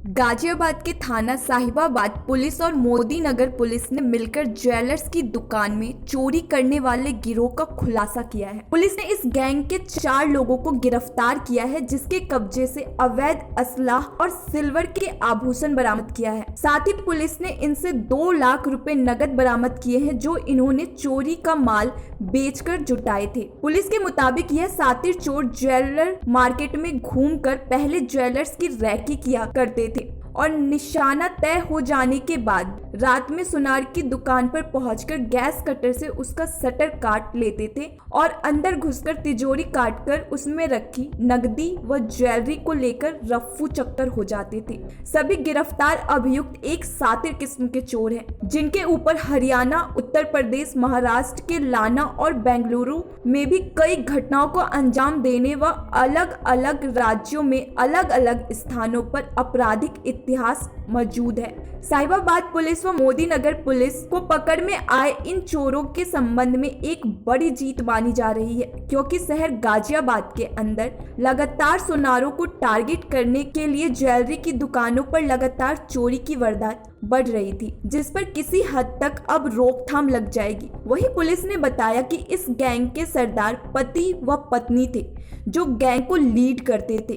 गाजियाबाद के थाना साहिबाबाद पुलिस और मोदी नगर पुलिस ने मिलकर ज्वेलर्स की दुकान में चोरी करने वाले गिरोह का खुलासा किया है। पुलिस ने इस गैंग के 4 लोगों को गिरफ्तार किया है, जिसके कब्जे से अवैध असलाह और सिल्वर के आभूषण बरामद किया है। साथ ही पुलिस ने इनसे 2 लाख रुपए नकद बरामद किए हैं, जो इन्होंने चोरी का माल बेचकर जुटाए थे। पुलिस के मुताबिक यह सातिर चोर ज्वेलर मार्केट में घूमकर पहले ज्वेलर्स की रैकी किया करते थे और निशाना तय हो जाने के बाद रात में सुनार की दुकान पर पहुंचकर गैस कटर से उसका शटर काट लेते थे और अंदर घुसकर तिजोरी काटकर उसमें रखी नकदी व ज्वेलरी को लेकर रफ्फू चक्कर हो जाते थे। सभी गिरफ्तार अभियुक्त एक सातिर किस्म के चोर हैं, जिनके ऊपर हरियाणा, उत्तर प्रदेश, महाराष्ट्र के लाना और बेंगलुरु में भी कई घटनाओं को अंजाम देने व अलग अलग राज्यों में अलग अलग स्थानों पर आपराधिक इतिहास मौजूद है। साहिबाबाद पुलिस व मोदी नगर पुलिस को पकड़ में आए इन चोरों के संबंध में एक बड़ी जीत मानी जा रही है, क्योंकि शहर गाजियाबाद के अंदर लगातार सुनारों को टारगेट करने के लिए ज्वेलरी की दुकानों पर लगातार चोरी की वारदात बढ़ रही थी, जिस पर किसी हद तक अब रोकथाम लग जाएगी। वहीं पुलिस ने बताया कि इस गैंग के सरदार पति व पत्नी थे, जो गैंग को लीड करते थे।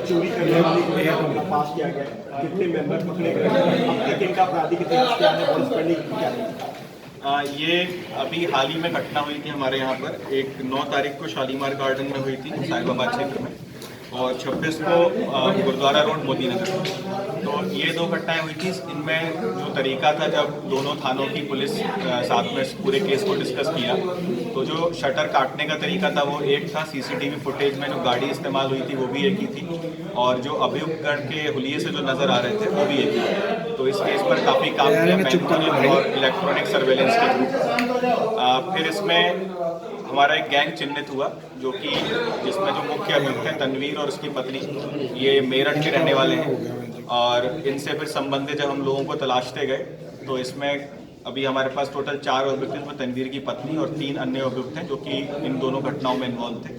चोरी करने वाले को पास किया गया, कितने मेंबर पकड़े गए, अब तक इनका आपराधिक इतिहास क्या है, पुलिस करने की क्या है? ये अभी हाल ही में घटना हुई थी हमारे यहाँ पर। एक 9 तारीख को शालीमार गार्डन में हुई थी साहिबाबाद क्षेत्र में, और 26 को गुरुद्वारा रोड मोदी नगर। तो ये 2 घटनाएं हुई थी। इनमें जो तरीका था, जब दोनों थानों की पुलिस साथ में पूरे केस को डिस्कस किया, तो जो शटर काटने का तरीका था वो एक था। सीसीटीवी फुटेज में जो गाड़ी इस्तेमाल हुई थी वो भी एक ही थी, और जो अभियुक्त गण के हुलिये से जो नजर आ रहे थे वो भी एक ही थे। तो इस केस पर काफी काम किया मैनुअल और इलेक्ट्रॉनिक सर्वेलेंस के थ्रू। फिर इसमें हमारा एक गैंग चिन्हित हुआ, जो कि जिसमें जो मुख्य अभियुक्त हैं तनवीर और उसकी पत्नी, ये मेरठ के रहने वाले हैं। और इनसे फिर संबंधित जब हम लोगों को तलाशते गए, तो इसमें अभी हमारे पास टोटल 4 अभियुक्त हैं, जिसमें तनवीर की पत्नी और 3 अन्य अभियुक्त हैं, जो कि इन दोनों घटनाओं में इन्वॉल्व थे।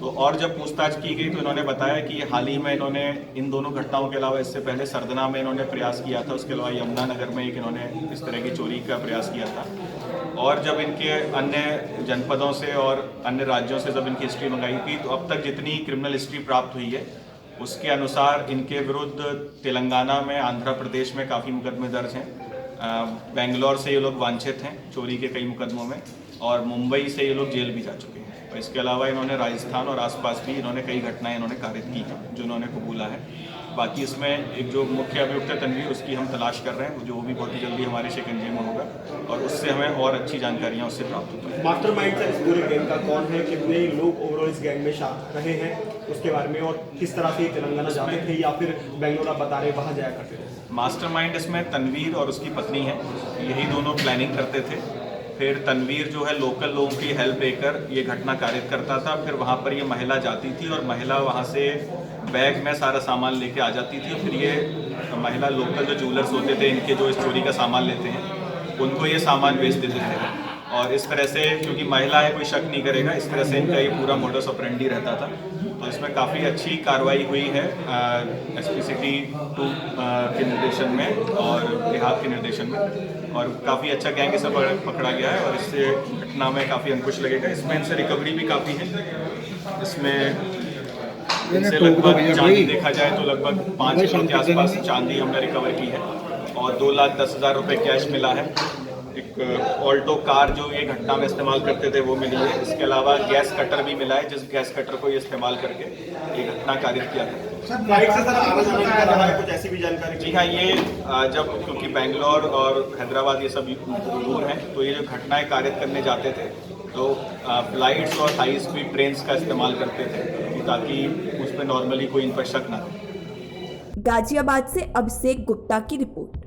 तो और जब पूछताछ की गई तो इन्होंने बताया कि हाल ही में इन्होंने इन दोनों घटनाओं के अलावा इससे पहले सरदना में इन्होंने प्रयास किया था, उसके अलावा यमुनानगर में एक इन्होंने इस तरह की चोरी का प्रयास किया था। और जब इनके अन्य जनपदों से और अन्य राज्यों से जब इनकी हिस्ट्री मंगाई थी, तो अब तक जितनी क्रिमिनल हिस्ट्री प्राप्त हुई है उसके अनुसार इनके विरुद्ध तेलंगाना में, आंध्र प्रदेश में काफ़ी मुकदमे दर्ज हैं। बेंगलोर से ये लोग वांछित हैं चोरी के कई मुकदमों में, और मुंबई से ये लोग जेल भी जा चुके हैं। और इसके अलावा इन्होंने राजस्थान और आसपास भी इन्होंने कई घटनाएं इन्होंने कारित की हैं, जो इन्होंने कबूला है। बाकी इसमें एक जो मुख्य अभियुक्त है तनवीर, उसकी हम तलाश कर रहे हैं, जो भी बहुत ही जल्दी हमारे शिकंजे में होगा, और उससे हमें और अच्छी जानकारियाँ उससे प्राप्त होती हैं। मास्टरमाइंड इस पूरे गैंग का कौन है, कितने लोग ओवरऑल इस गैंग में रहे हैं उसके बारे में, और किस तरह से तेलंगाना जाते थे या फिर बेंगलोर आप बता रहे वहाँ जाया करते थे? मास्टरमाइंड इसमें तनवीर और उसकी पत्नी है, यही दोनों प्लानिंग करते थे। फिर तनवीर जो है लोकल लोगों की हेल्प लेकर ये घटना कारित करता था। फिर वहाँ पर ये महिला जाती थी और महिला वहाँ से बैग में सारा सामान लेके आ जाती थी। फिर ये महिला लोकल जो ज्वेलर्स होते थे, इनके जो इस चोरी का सामान लेते हैं, उनको ये सामान बेच देते थे। और इस तरह से, क्योंकि महिला है कोई शक नहीं करेगा, इस तरह से इनका ये पूरा मोडस ऑपरेंडी रहता था। तो इसमें काफ़ी अच्छी कार्रवाई हुई है SP सिटी 2 के निर्देशन में और देहात के निर्देशन में, और काफ़ी अच्छा गैंग इसे पकड़ा गया है, और इससे घटना में काफ़ी अंकुश लगेगा। इसमें इनसे रिकवरी भी काफ़ी है। इसमें इनसे लगभग चांदी देखा जाए तो लगभग 5 किलो के आसपास चांदी हमने रिकवर की है, और 2,10,000 रुपये कैश मिला है। एक ऑल्टो कार जो ये घटना में इस्तेमाल करते थे वो मिली है। इसके अलावा गैस कटर भी मिला है, जिस गैस कटर को ये इस्तेमाल करके ये घटना कारित किया था। फ्लाइट से सर आना जाना कर रहा है, कुछ ऐसी भी जानकारी? जी हाँ, ये जब क्योंकि बेंगलोर और हैदराबाद ये सब दूर हैं, तो ये जो घटनाएं कारित करने जाते थे तो फ्लाइट्स और हाई स्पीड ट्रेन्स का इस्तेमाल करते थे, ताकि उस पर नॉर्मली कोई इन पर शक ना हो। गाजियाबाद से अभिषेक गुप्ता की रिपोर्ट।